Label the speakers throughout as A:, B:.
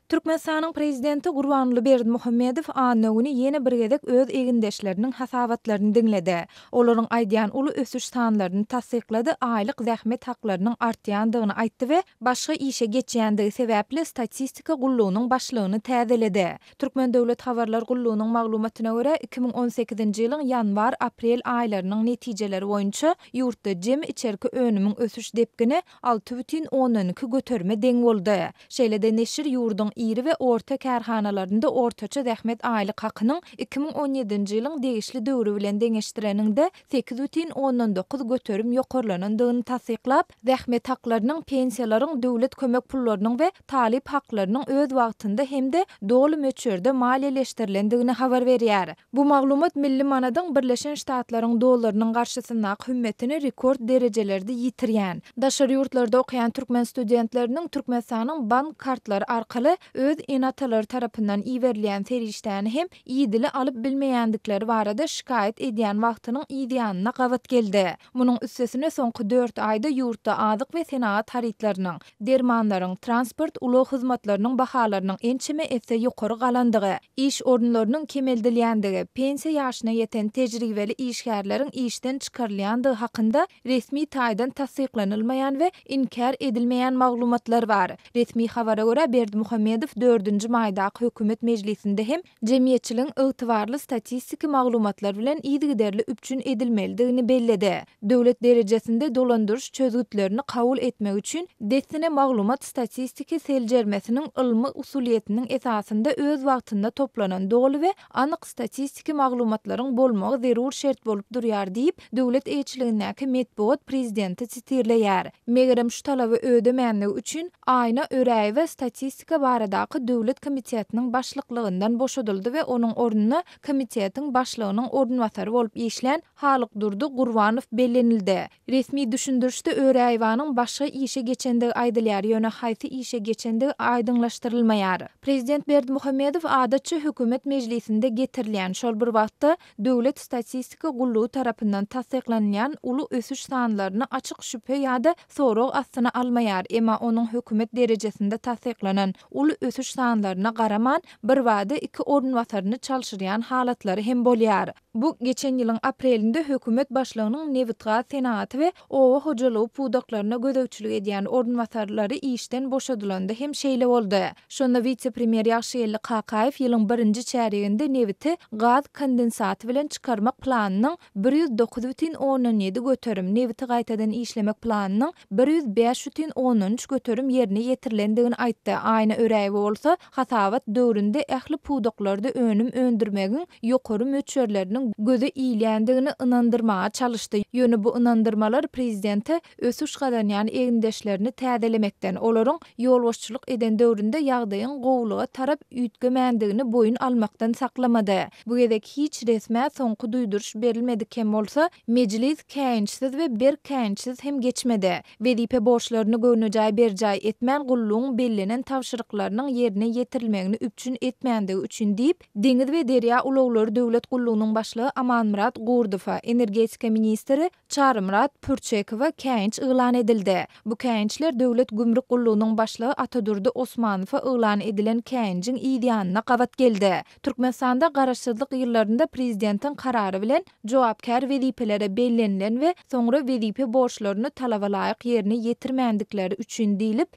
A: Türkmenistanyň prezidenti Gurbanguly Berdimuhamedow anöwini ýene bir gezek öz egindeşleriniň hasabatlaryny diňledi. Olaryň aýdýan uly ösüş sanlaryny tassyklady, aýlyk zähmet haklarynyň artýandygyny aýtdy we başga işe geçýändigi sebäpli statistika gullugynyň başlygyny täzeledi. Türkmen döwlet habarlar gullugynyň maglumatyna görä 2018-nji ýylyň ýanwar-aprel aýlarynyň netijeleri boýunça ýurtda jem içerki önümiň ösüş depgini 6,12 göterme deň boldy. Şeýle-de neşir ýurdun iri we orta kärhanalarynda ortaça zähmet aýlyk hakynyň 2017-nji ýylyň degişli döwrü bilen deňeşdireninde 8,19 göterim ýokarlanandygyny tassyklap, zähmet haklarynyň, pensiýalaryň, döwlet kömek pullarynyň we talip haklarynyň öz wagtynda hemde dogly möçerde maliýeleşdirilendigini habar berýär. Bu maglumat milli manadyň Birleşen Ştatlaryň dollarynyň garşysynda hümmetini rekord derejelerde ýitirýän. Daşary ýurtlarda okuyan türkmen studentleriniň Türkmenistanyň bank kartlary arkaly öz enatalary tarapyndan iýerilýän seriştäni hem ýdili alyp bilmeýändikleri barada şikayet edýän wagtynyň aýdýanyna gawat geldi. Munyň üstesine soňky 4 aýda ýurtda azyk we senaat tarytlarynyň, dermanlaryň, transport uly hyzmatlarynyň bahalarynyň ençime etse ýokary galandygy, iş orunlarynyň kemeldilýändigi, pensiýa ýaşyna ýeten tejribeli işgärleriň işden çykarylýandygy hakynda resmi taýdan tasdiklanylmaýan we inkar edilmeýän maglumatlar bar. Resmi habara görä Berdimuhamedow 4-nji maýdaky hökümet mejlisinde hem jemgyýetçiligiň ygtybarly statistika maglumatlar bilen ýygyderli üpçün edilmelidigini belledi. Döwlet derejesinde dolandyryş çözgütlerini kabul etmek üçin destine maglumat statistika seljermesiniň ylmy usuliýetiniň esasynda öz wagtynda toplanan dogly we anyk statistika maglumatlaryň bolmagy zerur şert bolup durýar diýip döwlet eýçiligindäki medeniýet prezidenti sitirleýär. Megerem şu talaby ödemändigi üçin aýna öräýi we statistika baradaky döwlet komitetiniň başlyklygyndan boşadyldy we onuň ornuna komitetiň başlygynyň ornwatary bolup işlän Halyk Durdy Gurbanov bellenildi. Resmi düşündürişde öräýwanyň başga işe geçendigi aýdylýar ýöne haýsy işe geçendigi aýdyňlaşdyrylmaýar. Prezident Berdimuhamedow adatça hökümet mejlisinde getirilýän şol bir wagtda döwlet statistika gullugy tarapyndan tasdiklanýan uly ösüş sanlaryny açyk şüphe ýa-da sorag astyna almaýar, emma onuň hökümet derejesinde tasdiklanan uly ösüş sanlaryna garaman bir wada iki ornwataryny çalşyrýan halatlary hem bolýar. Bu geçen ýylyň aprelinde hökümet başlygynyň Nevitga senaty we owa hojalygy pudaklaryna gödekçilik edýän ornwatarlary işden boşadylanda hem şeýle boldy. Şonda vice-premier Ýagşyýelli Kakaýew ýylyň 1-nji çäreginde Neviti gaz kondensaty bilen çykarmak planynyň 109,17 göterim, Neviti gaýtadan işlemek planynyň 105,13 göterim ýerine ýetirilendigini aýtdy. Aýna öräýi bolsa, hasabat döwründe ähli pudaklarda önüm öndürmegiň ýokary möçerleriniň göze iýilýändigini ynandyrmaga çalışdy. Ýöne bu ynandyrmalar prezidenti ösüş gadanýan egindeşlerini täzelemekden, olaryň ýolbaşçylyk eden döwründe ýagdaýyň gowluga tarap üýtgemendigini boyun almakdan saklamady. Bu gezek hiç resme soňky duýduruş berilmediken bolsa, mejlis käýinçsiz we bir käýinçsiz hem geçmedi. Wezipe borçlaryny göwnüjay berjay etmän gullugyň bellenen tawşyryklarynyň ýerine ýetirilmegini üpçün etmändige üçin diýip, Deňiz we Derýa Ulaglary döwlet gullugynyň başlygy Amanmurat Gurdowa, energetika ministri Çarymrat Pürçekowa käýinç ýylan edildi. Bu käýinçler döwlet gümrük gullugynyň başlygy Atadurdy Osmanowa ýylan edilen käýinçiň aýdyanyna gawat geldi. Türkmenistanda garaşsyzlyk ýyllarynda prezidentiň karary bilen jogapkär wezipelere bellenilen we soňra wezipe borçlaryny talaba laýyk ýerine ýetirmendikleri üçin diýilip,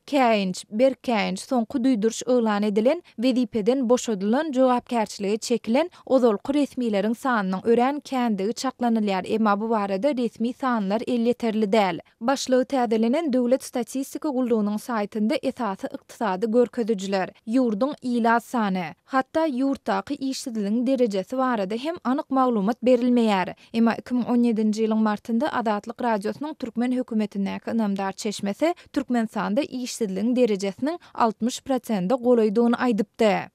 A: bir käýinç soňky duýduruş ýylan edilen wezipeden boşadylan jogapkärçiligi çekilen ozalky resmiýetiň sanynyň ören kändigi çaklanylýar, emma bu barada resmi sanlar ýeterli däl. Başlygy täzelenen döwlet statistika gullugynyň saýtynda esasy ykdysady görkezüjiler, ýurdun ilaz sany, hatda ýurtdaky işsizligiň derejesi barada hem anyk maglumat berilmeýär. Emma 2017-nji ýylyň martynda Azatlyk radiosynyň türkmen hökümetindäki ynamdar çeşmesi Türkmenistanda işsizligiň derejesiniň 60% golaýdygyny aýdypdy.